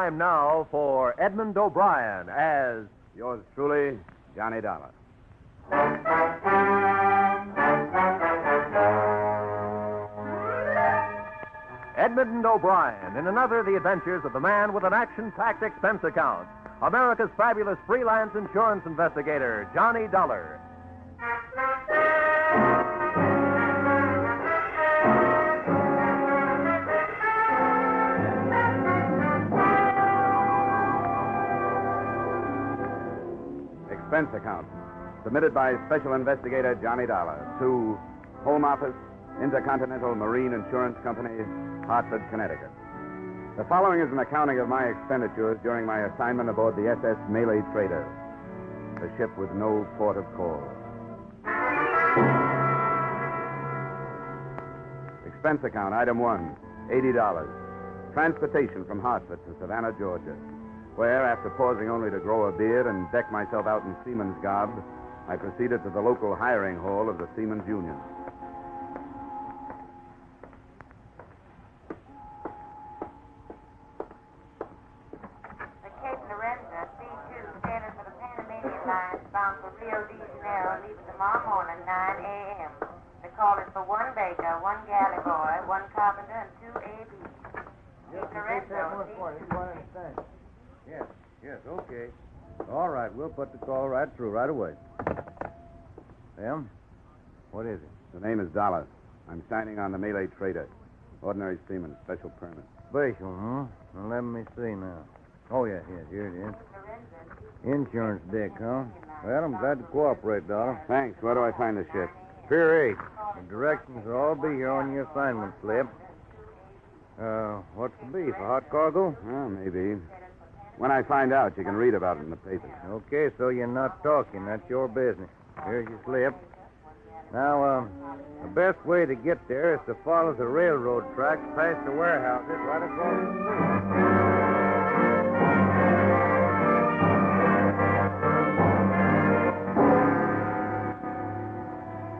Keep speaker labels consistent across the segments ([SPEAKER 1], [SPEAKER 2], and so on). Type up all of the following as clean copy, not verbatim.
[SPEAKER 1] time now for Edmund O'Brien as
[SPEAKER 2] Yours truly, Johnny Dollar.
[SPEAKER 1] Edmund O'Brien in another of the adventures of the man with an action-packed expense account, America's fabulous freelance insurance investigator, Johnny Dollar.
[SPEAKER 2] Expense account, submitted by Special Investigator Johnny Dollar to Home Office, Intercontinental Marine Insurance Company, Hartford, Connecticut. The following is an accounting of my expenditures during my assignment aboard the SS Malay Trader, the ship with no port of call. Expense account, item 1, $80. Transportation from Hartford to Savannah, Georgia, where, after pausing only to grow a beard and deck myself out in seaman's garb, I proceeded to the local hiring hall of the Seamen's Union.
[SPEAKER 3] The Cape Lorenza, C2, sailing for the Panamanian line, bound for Rio de Janeiro, leaving tomorrow morning, 9 a.m. The call is for one baker, one galley boy, one carpenter, and 2 ABs. Cape Lorenza, C2.
[SPEAKER 4] Yes, okay. All right, we'll put the call right through right away. Em, what is it?
[SPEAKER 2] The name is Dollar. I'm signing on the Malay Trader. Ordinary seaman, special permit.
[SPEAKER 4] Special, huh? Well, let me see now. Oh, yes, here it is. Insurance deck, huh? Well, I'm glad to cooperate, Dollar.
[SPEAKER 2] Thanks. Where do I find the ship?
[SPEAKER 4] Pier 8. The directions will all be here on your assignment slip. What's the beef? A hot cargo?
[SPEAKER 2] Well, maybe. When I find out, you can read about it in the papers.
[SPEAKER 4] Okay, so you're not talking. That's your business. Here's your slip. Now, the best way to get there is to follow the railroad tracks past the warehouses right across the
[SPEAKER 2] street.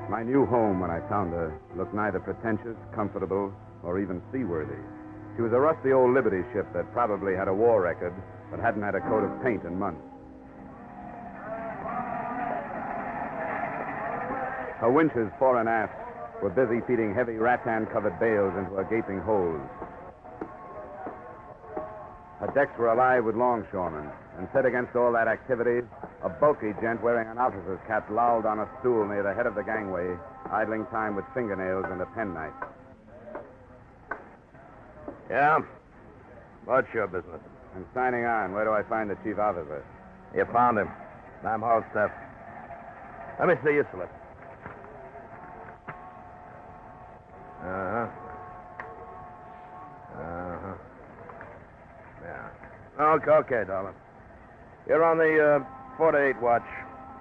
[SPEAKER 2] My new home, when I found her, looked neither pretentious, comfortable, or even seaworthy. She was a rusty old Liberty ship that probably had a war record, but hadn't had a coat of paint in months. Her winches, fore and aft, were busy feeding heavy rattan-covered bales into her gaping holes. Her decks were alive with longshoremen, and set against all that activity, a bulky gent wearing an officer's cap lolled on a stool near the head of the gangway, idling time with fingernails and a penknife.
[SPEAKER 5] Yeah? What's your business?
[SPEAKER 2] I'm signing on. Where do I find the chief officer?
[SPEAKER 5] You found him. I'm Halstead. Let me see your slip. Yeah. Okay, darling. You're on the 4 to 8 watch.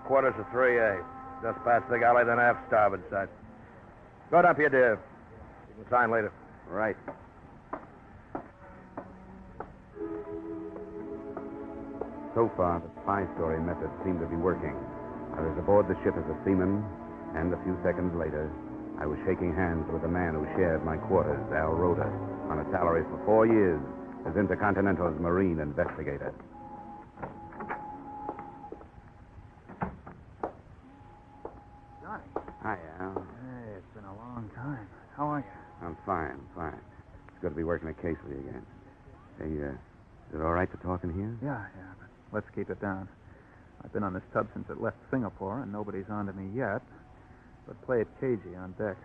[SPEAKER 5] Quarters of 3A. Just past the galley, then aft starboard side. Go up here, dear. You can sign later.
[SPEAKER 2] Right. So far, the spy story method seemed to be working. I was aboard the ship as a seaman, and a few seconds later, I was shaking hands with the man who shared my quarters, Al Rhoda, on a salary for 4 years as Intercontinental's marine investigator.
[SPEAKER 4] Johnny.
[SPEAKER 2] Hi, Al.
[SPEAKER 4] Hey, it's been a long time. How are you?
[SPEAKER 2] I'm fine. It's good to be working a case with you again. Hey, is it all right to talk in here?
[SPEAKER 6] Yeah, but let's keep it down. I've been on this tub since it left Singapore, and nobody's on to me yet. But play it cagey on deck.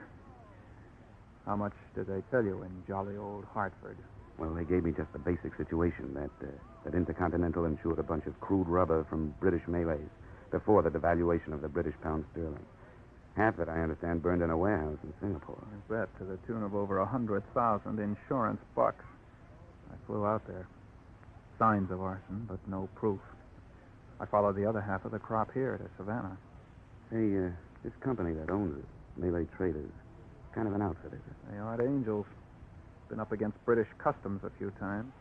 [SPEAKER 6] How much did they tell you in jolly old Hartford?
[SPEAKER 2] Well, they gave me just the basic situation that Intercontinental insured a bunch of crude rubber from British Malays before the devaluation of the British pound sterling. Half of it, I understand, burned in a warehouse in Singapore.
[SPEAKER 6] Is that to the tune of over 100,000 insurance bucks? I flew out there. Signs of arson, but no proof. I followed the other half of the crop here to Savannah.
[SPEAKER 2] Hey, this company that owns it, Malay Traders, kind of an outfit, is it?
[SPEAKER 6] They aren't angels. Been up against British customs a few times.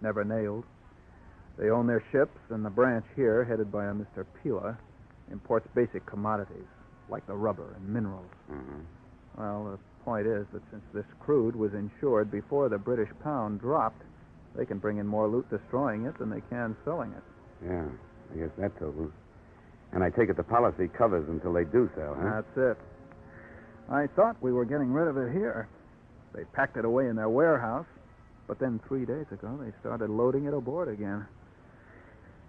[SPEAKER 6] Never nailed. They own their ships, and the branch here, headed by a Mr. Pila, imports basic commodities, like the rubber and minerals.
[SPEAKER 2] Mm-hmm.
[SPEAKER 6] Well, the point is that since this crude was insured before the British pound dropped, They can bring in more loot destroying it than they can selling it.
[SPEAKER 2] Yeah, I guess that totals. And I take it the policy covers until they do sell, huh?
[SPEAKER 6] That's it. I thought we were getting rid of it here. They packed it away in their warehouse, but then 3 days ago they started loading it aboard again.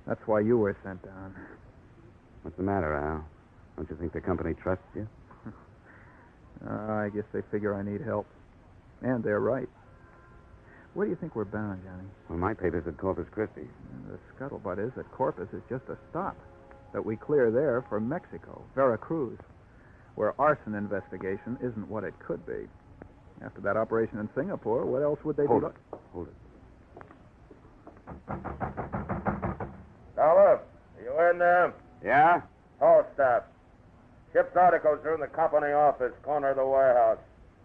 [SPEAKER 6] That's why you were sent down.
[SPEAKER 2] What's the matter, Al? Don't you think the company trusts you?
[SPEAKER 6] I guess they figure I need help. And they're right. Where do you think we're bound, Johnny?
[SPEAKER 2] Well, my paper's at Corpus Christi.
[SPEAKER 6] The scuttlebutt is that Corpus is just a stop. That we clear there for Mexico, Veracruz, where arson investigation isn't what it could be. After that operation in Singapore, what else would they
[SPEAKER 2] Hold
[SPEAKER 6] do?
[SPEAKER 2] it. Hold it.
[SPEAKER 5] Dollar, you in there?
[SPEAKER 2] Yeah?
[SPEAKER 5] Hall staff. Ship's articles are in the company office, corner of the warehouse.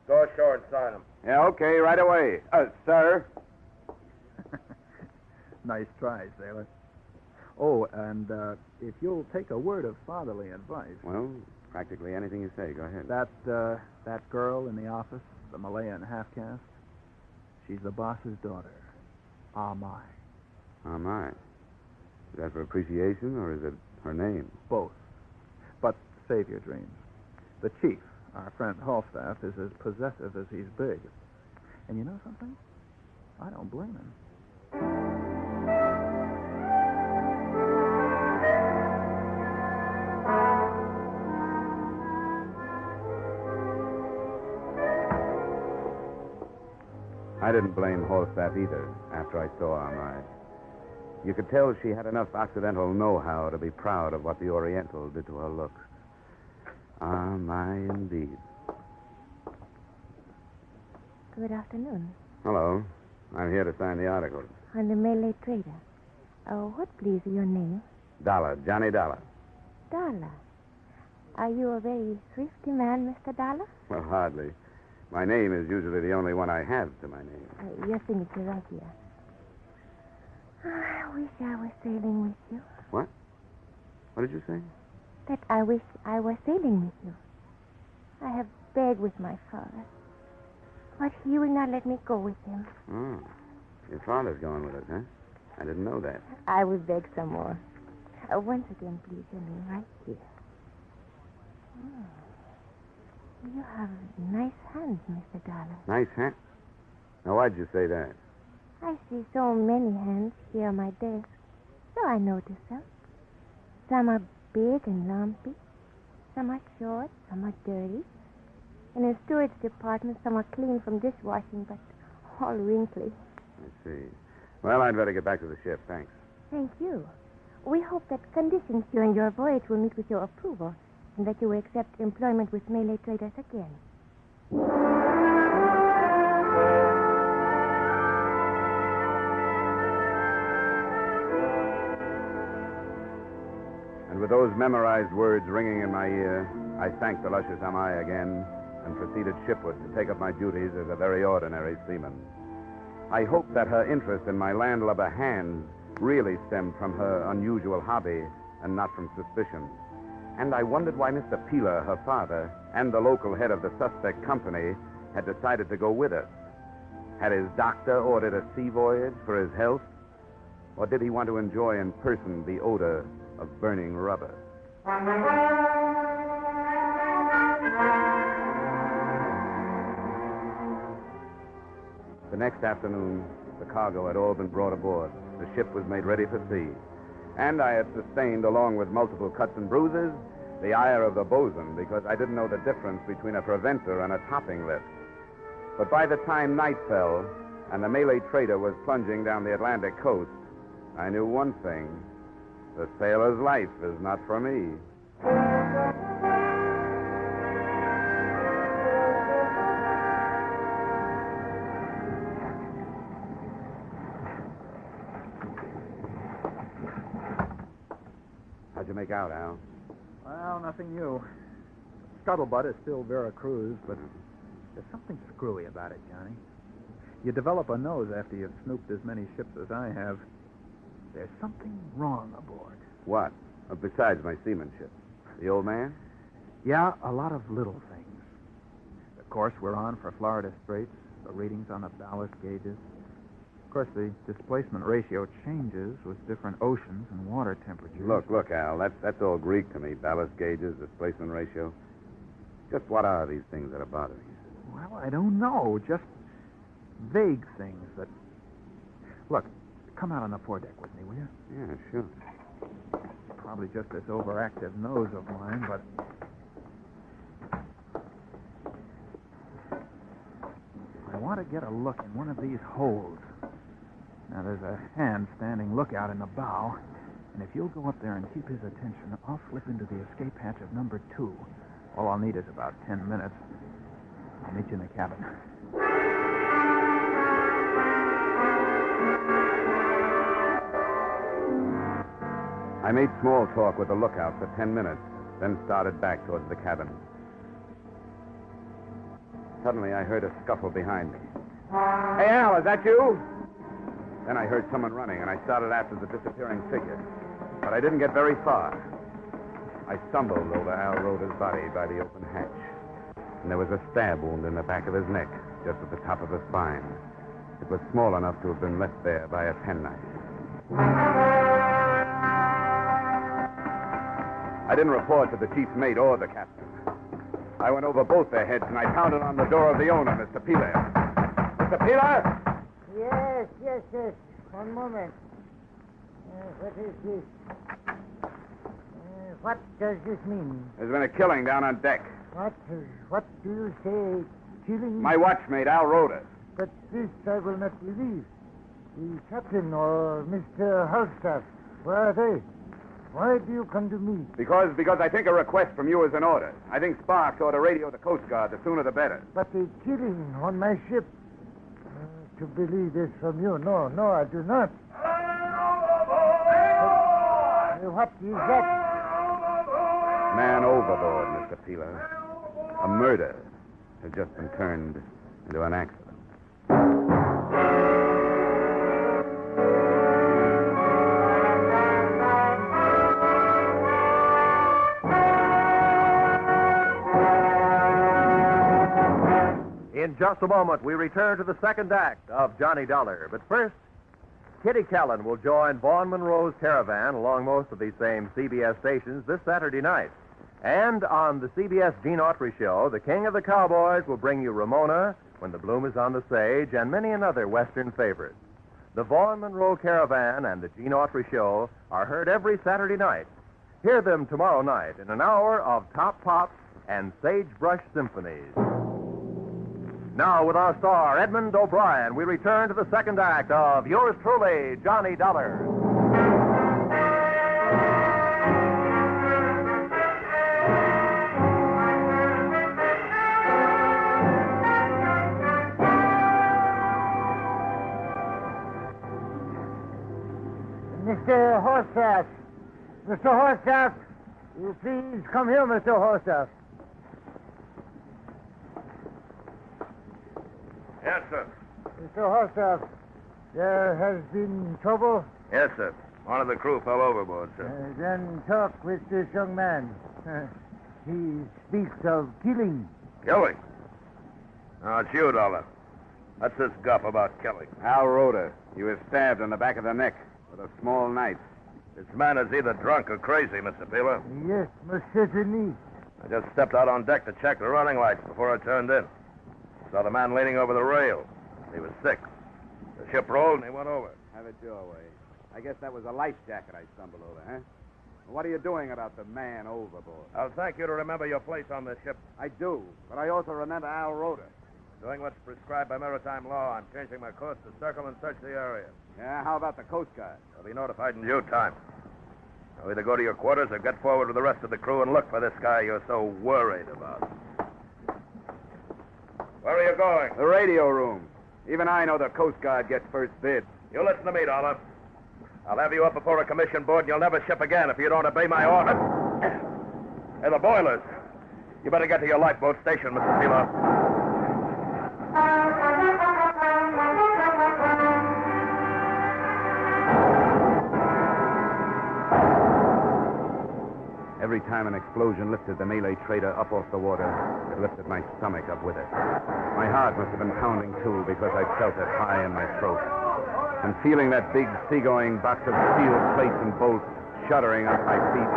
[SPEAKER 5] Go ashore and sign them.
[SPEAKER 2] Yeah, okay, right away. Sir.
[SPEAKER 6] Nice try, sailor. Oh, and if you'll take a word of fatherly advice.
[SPEAKER 2] Well, practically anything you say. Go ahead.
[SPEAKER 6] That girl in the office, the Malayan half-caste, she's the boss's daughter. Ah, my.
[SPEAKER 2] Oh, my. Is that for appreciation, or is it her name?
[SPEAKER 6] Both. But save your dreams. The chief, our friend Halstaff, is as possessive as he's big. And you know something? I don't blame him.
[SPEAKER 2] I didn't blame Halstaff either after I saw Armide. You could tell she had enough Occidental know-how to be proud of what the Oriental did to her looks. Ah, my, indeed.
[SPEAKER 7] Good afternoon.
[SPEAKER 2] Hello. I'm here to sign the articles.
[SPEAKER 7] I'm the Malay Trader. What, please, is your name?
[SPEAKER 2] Dollar, Johnny Dollar.
[SPEAKER 7] Dollar. Are you a very thrifty man, Mr. Dollar?
[SPEAKER 2] Well, hardly. My name is usually the only one I have to my name.
[SPEAKER 7] Your signature right here. I wish I was sailing with you.
[SPEAKER 2] What? What did you say?
[SPEAKER 7] That I wish I was sailing with you. I have begged with my father, but he will not let me go with him.
[SPEAKER 2] Oh. Your father's going with us, huh? I didn't know that.
[SPEAKER 7] I will beg some more. Once again, please, your name right here. Oh. You have nice hands, Mr. Dollar.
[SPEAKER 2] Nice hand? Now, why'd you say that?
[SPEAKER 7] I see so many hands here on my desk, so I notice them. Some are big and lumpy. Some are short, some are dirty. In the steward's department, some are clean from dishwashing, but all wrinkly.
[SPEAKER 2] I see. Well, I'd better get back to the ship. Thanks.
[SPEAKER 7] Thank you. We hope that conditions during your voyage will meet with your approval, and that you will accept employment with Malay Traders again.
[SPEAKER 2] And with those memorized words ringing in my ear, I thanked the luscious Amai again and proceeded shipward to take up my duties as a very ordinary seaman. I hoped that her interest in my landlubber hands really stemmed from her unusual hobby and not from suspicion. And I wondered why Mr. Peeler, her father, and the local head of the suspect company had decided to go with us. Had his doctor ordered a sea voyage for his health? Or did he want to enjoy in person the odor of burning rubber? The next afternoon, the cargo had all been brought aboard. The ship was made ready for sea. And I had sustained, along with multiple cuts and bruises, the ire of the bosun because I didn't know the difference between a preventer and a topping lift. But by the time night fell and the Malay Trader was plunging down the Atlantic coast, I knew one thing. The sailor's life is not for me. How'd you make out, Al?
[SPEAKER 6] Well, nothing new. Scuttlebutt is still Veracruz, but there's something screwy about it, Johnny. You develop a nose after you've snooped as many ships as I have. There's something wrong aboard.
[SPEAKER 2] What? Besides my seamanship. The old man?
[SPEAKER 6] Yeah, a lot of little things. The course we're on for Florida Straits, the readings on the ballast gauges. course, the displacement ratio changes with different oceans and water temperatures.
[SPEAKER 2] Look, Al, that's all Greek to me. Ballast gauges, displacement ratio. Just what are these things that are bothering you?
[SPEAKER 6] Well, I don't know. Just vague things that... Look, come out on the foredeck with me, will you?
[SPEAKER 2] Yeah, sure.
[SPEAKER 6] Probably just this overactive nose of mine, but... I want to get a look in one of these holes. Now, there's a hand standing lookout in the bow, and if you'll go up there and keep his attention, I'll slip into the escape hatch of number 2. All I'll need is about 10 minutes. I'll meet you in the cabin.
[SPEAKER 2] I made small talk with the lookout for 10 minutes, then started back towards the cabin. Suddenly, I heard a scuffle behind me. Hey, Al, is that you? Then I heard someone running, and I started after the disappearing figure. But I didn't get very far. I stumbled over Al Roda's body by the open hatch. And there was a stab wound in the back of his neck, just at the top of the spine. It was small enough to have been left there by a penknife. I didn't report to the chief's mate or the captain. I went over both their heads, and I pounded on the door of the owner, Mr. Peeler. Mr. Peeler?
[SPEAKER 8] Yes. One moment. What is this? What does this mean?
[SPEAKER 2] There's been a killing down on deck.
[SPEAKER 8] What do you say? Killing?
[SPEAKER 2] My watchmate, Al Roda.
[SPEAKER 8] But this I will not believe. The captain or Mr. Halstaff, where are they? Why do you come to me?
[SPEAKER 2] Because I think a request from you is in order. I think Sparks ought to radio the Coast Guard. The sooner the better.
[SPEAKER 8] But the killing on my ship... to believe this from you. No, I do not. What is that?
[SPEAKER 2] Man overboard, Mr. Peeler. A murder has just been turned into an accident.
[SPEAKER 1] In just a moment, we return to the second act of Johnny Dollar. But first, Kitty Callan will join Vaughn Monroe's caravan along most of these same CBS stations this Saturday night. And on the CBS Gene Autry Show, the King of the Cowboys will bring you Ramona, When the Bloom is on the Sage, and many another Western favorites. The Vaughn Monroe Caravan and the Gene Autry Show are heard every Saturday night. Hear them tomorrow night in an hour of top pops and sagebrush symphonies. Now, with our star, Edmund O'Brien, we return to the second act of yours truly, Johnny Dollar.
[SPEAKER 8] Mr. Horstaff. Mr. Horstaff, you please come here, Mr. Horstaff.
[SPEAKER 5] Yes, sir.
[SPEAKER 8] Mr. Horstaff, there has been trouble?
[SPEAKER 5] Yes, sir. One of the crew fell overboard, sir.
[SPEAKER 8] Then talk with this young man. He speaks of killing.
[SPEAKER 5] Killing? No, it's you, Dollar. What's this guff about killing?
[SPEAKER 2] Al Roda. He was stabbed in the back of the neck with a small knife.
[SPEAKER 5] This man is either drunk or crazy, Mr. Peeler.
[SPEAKER 8] Yes, most certainly.
[SPEAKER 5] I just stepped out on deck to check the running lights before I turned in. Saw the man leaning over the rail. He was sick. The ship rolled and he went over.
[SPEAKER 2] Have it your way. I guess that was a life jacket I stumbled over, huh? What are you doing about the man overboard?
[SPEAKER 5] I'll thank you to remember your place on this ship.
[SPEAKER 2] I do, but I also remember Al Roda.
[SPEAKER 5] Doing what's prescribed by maritime law, I'm changing my course to circle and search the area.
[SPEAKER 2] Yeah, how about the Coast Guard?
[SPEAKER 5] I'll be notified in due time. I'll either go to your quarters or get forward with the rest of the crew and look for this guy you're so worried about. Where are you going?
[SPEAKER 2] The radio room. Even I know the Coast Guard gets first bid.
[SPEAKER 5] You listen to me, Dollar. I'll have you up before a commission board and you'll never ship again if you don't obey my order. Hey, the boilers. You better get to your lifeboat station, Mr. Peeler.
[SPEAKER 2] Every time an explosion lifted the Malay Trader up off the water, it lifted my stomach up with it. My heart must have been pounding, too, because I felt it high in my throat. and feeling that big seagoing box of steel plates and bolts shuddering under my feet,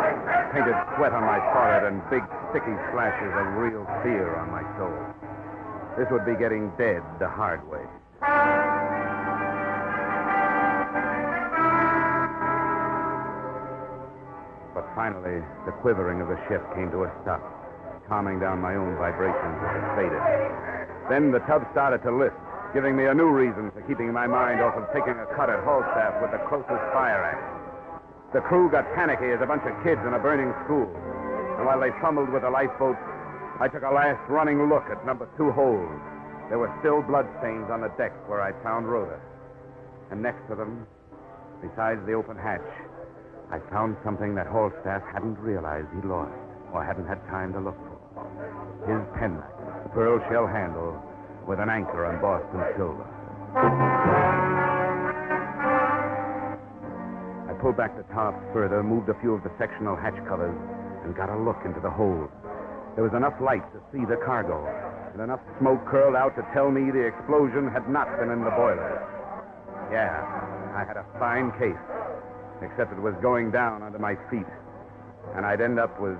[SPEAKER 2] painted sweat on my forehead, and big sticky flashes of real fear on my soul. This would be getting dead the hard way. But finally, the quivering of the ship came to a stop, calming down my own vibrations as it faded. Then the tub started to lift, giving me a new reason for keeping my mind off of taking a cut at Falstaff with the closest fire axe. The crew got panicky as a bunch of kids in a burning school. And while they fumbled with the lifeboats, I took a last running look at number 2 hold. There were still bloodstains on the deck where I'd found Rhoda. And next to them, besides the open hatch, I found something that Falstaff hadn't realized he'd lost or hadn't had time to look for. His penknife, the pearl shell handle, with an anchor embossed in silver. I pulled back the tarp further, moved a few of the sectional hatch covers, and got a look into the hold. There was enough light to see the cargo, and enough smoke curled out to tell me the explosion had not been in the boiler. Yeah, I had a fine case, except it was going down under my feet, and I'd end up with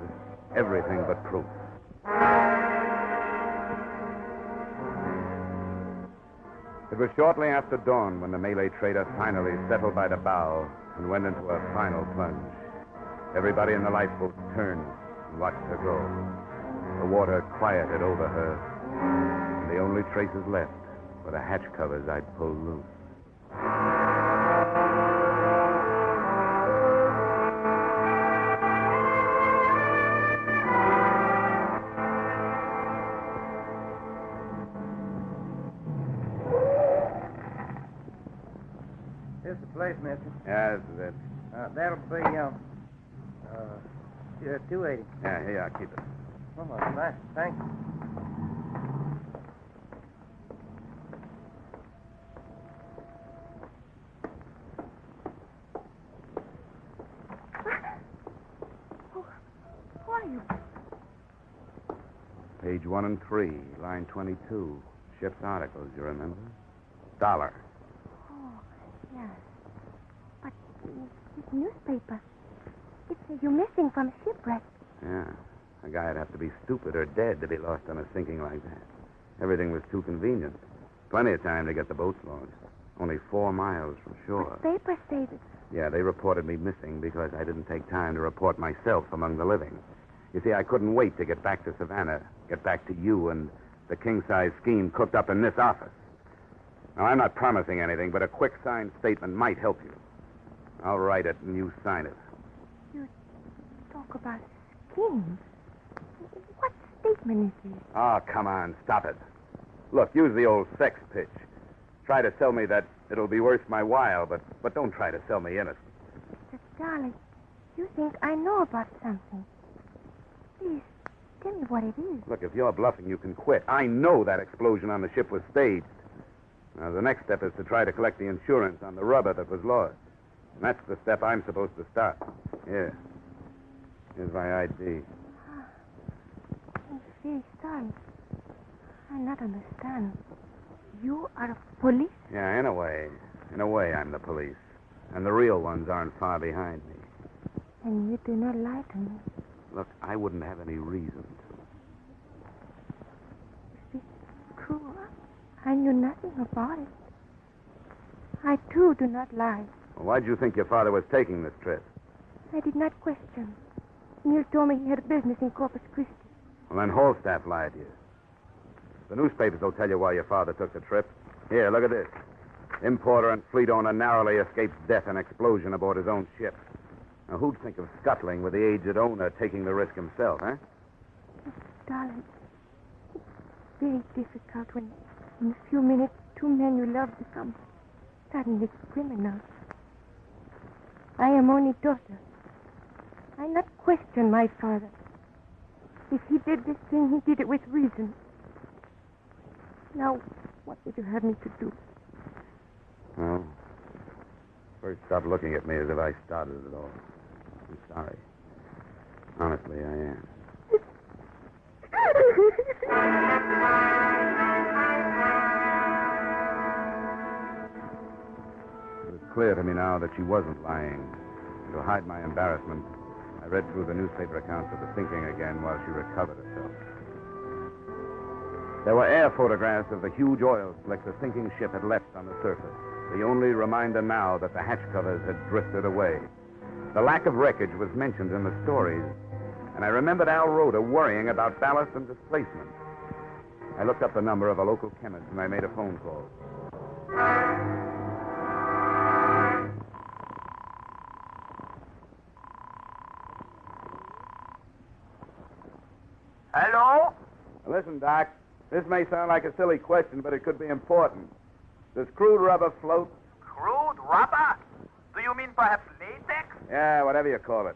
[SPEAKER 2] everything but proof. It was shortly after dawn when the Malay Trader finally settled by the bow and went into a final plunge. Everybody in the lifeboat turned and watched her go. The water quieted over her, and the only traces left were the hatch covers I'd pulled loose.
[SPEAKER 4] This is the place, mister.
[SPEAKER 2] Yeah, this is it.
[SPEAKER 4] That'll be, 280.
[SPEAKER 2] Yeah, here you are. Keep it.
[SPEAKER 4] Oh, thanks.
[SPEAKER 7] Who are you?
[SPEAKER 2] Page 1 and 3, line 22. Ship's articles, you remember? $1.
[SPEAKER 7] Oh, yes. But this newspaper, it says you're missing from a shipwreck.
[SPEAKER 2] Yeah. A guy'd have to be stupid or dead to be lost on a sinking like that. Everything was too convenient. Plenty of time to get the boats launched. Only 4 miles from shore.
[SPEAKER 7] The paper says it.
[SPEAKER 2] Yeah, they reported me missing because I didn't take time to report myself among the living. You see, I couldn't wait to get back to Savannah, get back to you and the king-size scheme cooked up in this office. Now, I'm not promising anything, but a quick signed statement might help you. I'll write it and you sign it.
[SPEAKER 7] You talk about schemes. What statement is this?
[SPEAKER 2] Oh, come on, stop it. Look, use the old sex pitch. Try to sell me that it'll be worth my while, but don't try to sell me innocent.
[SPEAKER 7] Mr. Darling, you think I know about something. Please, tell me what it is.
[SPEAKER 2] Look, if you're bluffing, you can quit. I know that explosion on the ship was staged. Now, the next step is to try to collect the insurance on the rubber that was lost. And that's the step I'm supposed to start. Here. Here's my ID.
[SPEAKER 7] I'm very sorry. I not understand. You are a police?
[SPEAKER 2] Yeah, in a way. In a way, I'm the police. And the real ones aren't far behind me.
[SPEAKER 7] And you do not lie to me.
[SPEAKER 2] Look, I wouldn't have any reason to.
[SPEAKER 7] Is this true? I knew nothing about it. I, too, do not lie.
[SPEAKER 2] Well, why'd you think your father was taking this trip?
[SPEAKER 7] I did not question. Neil told me he had a business in Corpus Christi.
[SPEAKER 2] Well, then Halstaff lied to you. The newspapers will tell you why your father took the trip. Here, look at this. Importer and fleet owner narrowly escapes death and explosion aboard his own ship. Now, who'd think of scuttling with the aged owner taking the risk himself, huh?
[SPEAKER 7] Darling, it's very difficult when in a few minutes 2 men you love become suddenly criminals. I am only daughter. I not question my father. If he did this thing, he did it with reason. Now, what would you have me to do?
[SPEAKER 2] Well, first stop looking at me as if I started it all. I'm sorry. Honestly, I am. clear to me now that she wasn't lying. And to hide my embarrassment, I read through the newspaper accounts of the sinking again while she recovered herself. There were air photographs of the huge oil slick the sinking ship had left on the surface, the only reminder now that the hatch covers had drifted away. The lack of wreckage was mentioned in the stories, and I remembered Al Rhoda worrying about ballast and displacement. I looked up the number of a local chemist, and I made a phone call.
[SPEAKER 9] Hello?
[SPEAKER 2] Listen, Doc, this may sound like a silly question, but it could be important. Does crude rubber float?
[SPEAKER 9] Crude rubber? Do you mean perhaps latex?
[SPEAKER 2] Yeah, whatever you call it.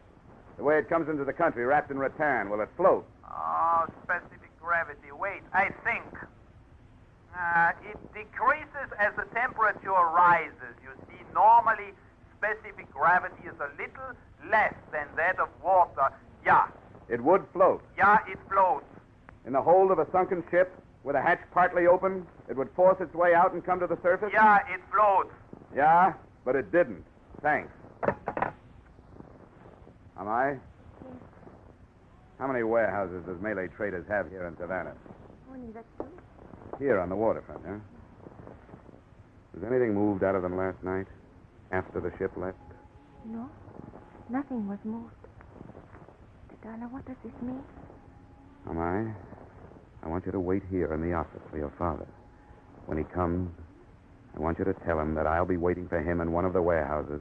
[SPEAKER 2] The way it comes into the country, wrapped in rattan, will it float?
[SPEAKER 9] Oh, specific gravity. Wait, I think. It decreases as the temperature rises. You see, normally specific gravity is a little less than that of water. Yeah.
[SPEAKER 2] It would float.
[SPEAKER 9] Yeah, it floats.
[SPEAKER 2] In the hold of a sunken ship, with a hatch partly open, it would force its way out and come to the surface?
[SPEAKER 9] Yeah, it floats.
[SPEAKER 2] Yeah, but it didn't. Thanks. Am I?
[SPEAKER 7] Yes.
[SPEAKER 2] How many warehouses does Malay Traders have here in Savannah?
[SPEAKER 7] Only the two.
[SPEAKER 2] Here on the waterfront, huh? Was anything moved out of them last night, after the ship left?
[SPEAKER 7] No, nothing was moved. Dollar, what does this mean?
[SPEAKER 2] Am I want you to wait here in the office for your father. When he comes, I want you to tell him that I'll be waiting for him in one of the warehouses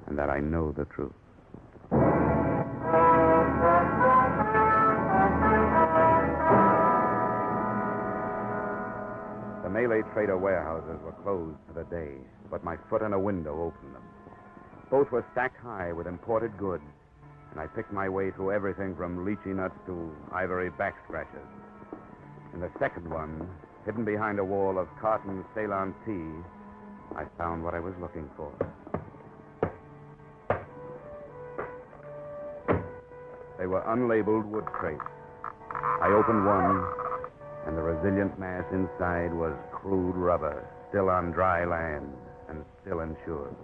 [SPEAKER 2] and that I know the truth. The Malay Trader warehouses were closed for the day, but my foot in a window opened them. Both were stacked high with imported goods, and I picked my way through everything from lychee nuts to ivory back scratchers. In the second one, hidden behind a wall of cotton Ceylon tea, I found what I was looking for. They were unlabeled wood crates. I opened one, and the resilient mass inside was crude rubber, still on dry land and still insured.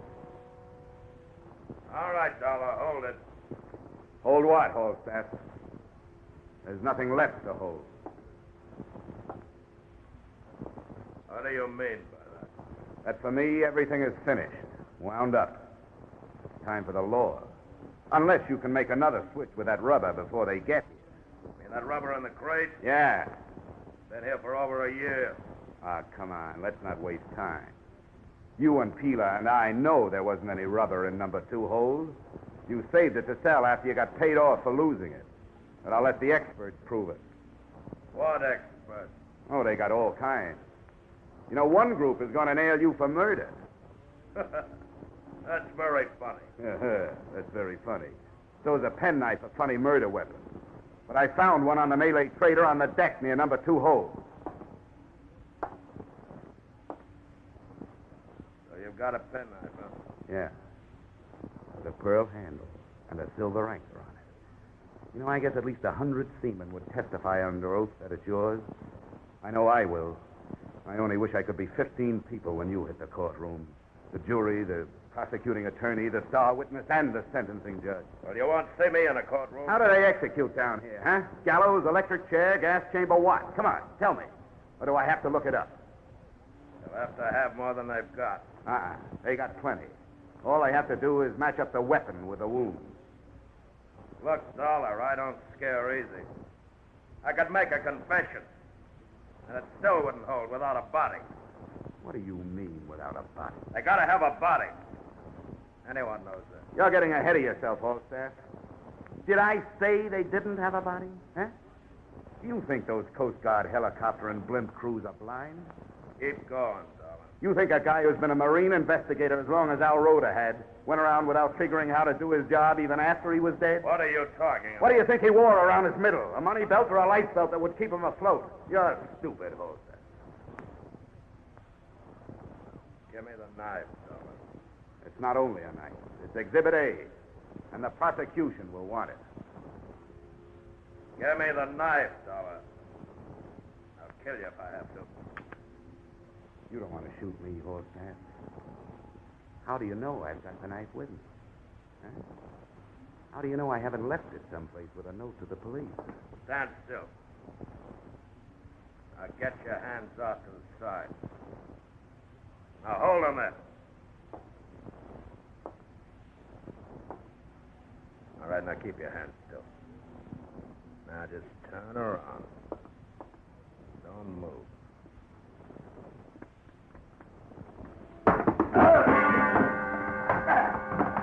[SPEAKER 5] All right, Dollar, hold it.
[SPEAKER 2] Hold what, Holstaff? There's nothing left to hold.
[SPEAKER 5] What do you mean by that?
[SPEAKER 2] That for me, everything is finished, wound up. It's time for the law. Unless you can make another switch with that rubber before they get here.
[SPEAKER 5] You mean that rubber in the crate?
[SPEAKER 2] Yeah.
[SPEAKER 5] Been here for over a year.
[SPEAKER 2] Ah, come on. Let's not waste time. You and Pila and I know there wasn't any rubber in number 2 hold. You saved it to sell after you got paid off for losing it. But I'll let the experts prove it.
[SPEAKER 5] What expert?
[SPEAKER 2] Oh, they got all kinds. You know, one group is going to nail you for murder.
[SPEAKER 5] That's very funny.
[SPEAKER 2] That's very funny. So is a penknife a funny murder weapon. But I found one on the Malay Trader on the deck near number 2 hold.
[SPEAKER 5] So you've got a penknife, huh?
[SPEAKER 2] Yeah. With a pearl handle and a silver anchor on it. You know, I guess at least 100 seamen would testify under oath that it's yours. I know I will. I only wish I could be 15 people when you hit the courtroom. The jury, the prosecuting attorney, the star witness, and the sentencing judge.
[SPEAKER 5] Well, you won't see me in a courtroom.
[SPEAKER 2] How do they execute down here, huh? Gallows, electric chair, gas chamber, what? Come on, tell me. Or do I have to look it up?
[SPEAKER 5] They'll have to have more than they've got.
[SPEAKER 2] They got plenty. All I have to do is match up the weapon with the wound.
[SPEAKER 5] Look, Dollar, I don't scare easy. I could make a confession, and it still wouldn't hold without a body.
[SPEAKER 2] What do you mean without a body?
[SPEAKER 5] They gotta have a body. Anyone knows that.
[SPEAKER 2] You're getting ahead of yourself, Holstaff. Did I say they didn't have a body? Huh? Do you think those Coast Guard helicopter and blimp crews are blind?
[SPEAKER 5] Keep going, Dollar.
[SPEAKER 2] You think a guy who's been a Marine investigator as long as Al Rhoda had went around without figuring how to do his job even after he was dead?
[SPEAKER 5] What are you talking about?
[SPEAKER 2] What do you think he wore around his middle? A money belt or a life belt that would keep him afloat? You're stupid, Holstaff.
[SPEAKER 5] Give me the knife, Dollar.
[SPEAKER 2] It's not only a knife. It's Exhibit A. And the prosecution will want it.
[SPEAKER 5] Give me the knife, Dollar. I'll kill you if I have to.
[SPEAKER 2] You don't want to shoot me, Holstaff. How do you know I've got the knife with me? Huh? How do you know I haven't left it someplace with a note to the police?
[SPEAKER 5] Stand still. Now get your hands off to the side. Now hold them there. All right, now keep your hands still. Now just turn around. Don't move.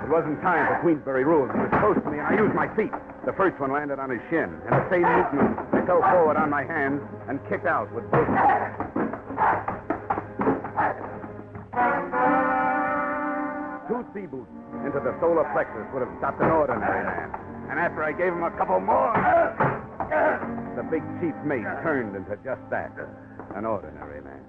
[SPEAKER 2] It wasn't time for Queensbury Ruse. He was close to me, and I used my feet. The first one landed on his shin. In the same movement, I fell forward on my hands and kicked out with both feet. Two sea boots into the solar plexus would have stopped an ordinary man. And after I gave him a couple more, the big chief mate turned into just that, an ordinary man.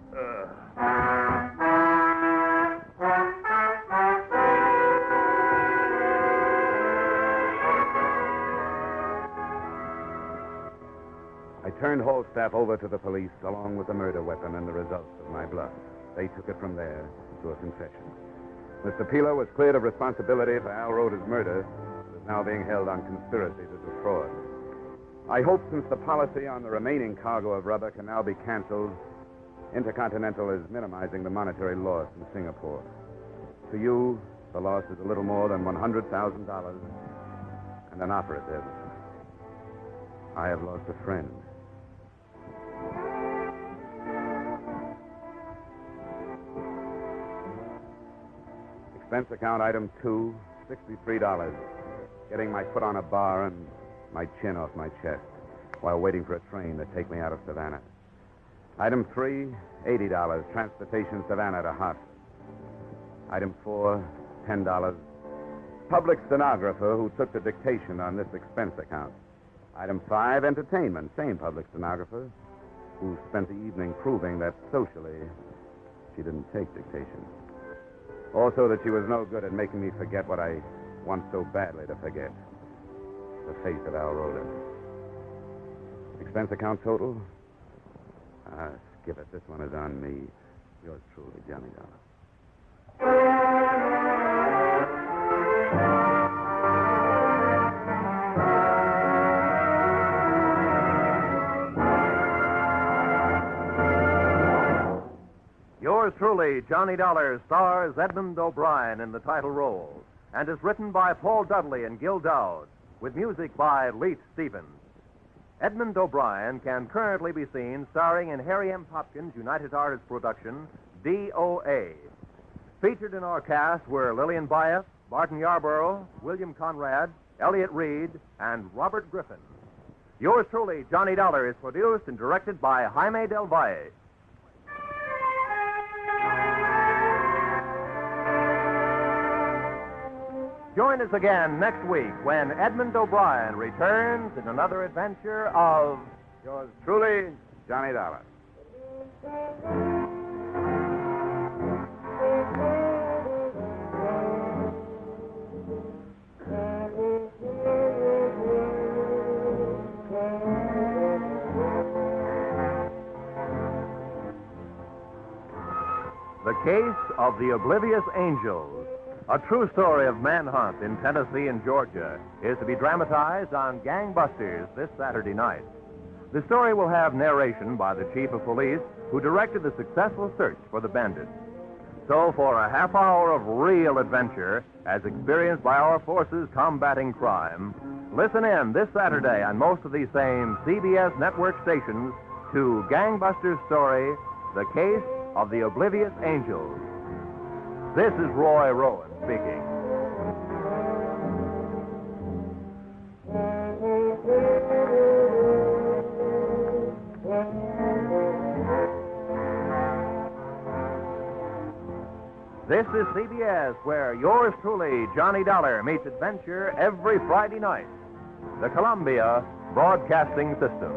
[SPEAKER 2] I turned Hallstaff over to the police along with the murder weapon and the results of my bluff. They took it from there to a confession. Mr. Peeler was cleared of responsibility for Al Roder's murder, but is now being held on conspiracy to defraud. I hope, since the policy on the remaining cargo of rubber can now be canceled, Intercontinental is minimizing the monetary loss in Singapore. To you, the loss is a little more than $100,000 and an operative. I have lost a friend. Expense account item 2, $63. Getting my foot on a bar and my chin off my chest while waiting for a train to take me out of Savannah. Item 3, $80. Transportation Savannah to Hartford. Item 4, $10. Public stenographer who took the dictation on this expense account. Item 5, entertainment. Same public stenographer who spent the evening proving that socially she didn't take dictation. Also that she was no good at making me forget what I want so badly to forget. The face of Al Roder. Expense account total? Skip it. This one is on me. Yours truly, Johnny Dollar.
[SPEAKER 1] Yours truly, Johnny Dollar, stars Edmund O'Brien in the title role and is written by Paul Dudley and Gil Dowd, with music by Leach Stevens. Edmund O'Brien can currently be seen starring in Harry M. Hopkins' United Artists production, D.O.A. Featured in our cast were Lillian Bayef, Barton Yarborough, William Conrad, Elliott Reed, and Robert Griffin. Yours truly, Johnny Dollar, is produced and directed by Jaime Del Valle. Join us again next week when Edmund O'Brien returns in another adventure of
[SPEAKER 2] Yours truly, Johnny Dollar.
[SPEAKER 1] The Case of the Oblivious Angels. A true story of manhunt in Tennessee and Georgia is to be dramatized on Gangbusters this Saturday night. The story will have narration by the chief of police who directed the successful search for the bandits. So for a half hour of real adventure, as experienced by our forces combating crime, listen in this Saturday on most of these same CBS network stations to Gangbusters' story, The Case of the Oblivious Angels. This is Roy Rowan speaking. This is CBS, where yours truly, Johnny Dollar, meets adventure every Friday night. The Columbia Broadcasting System.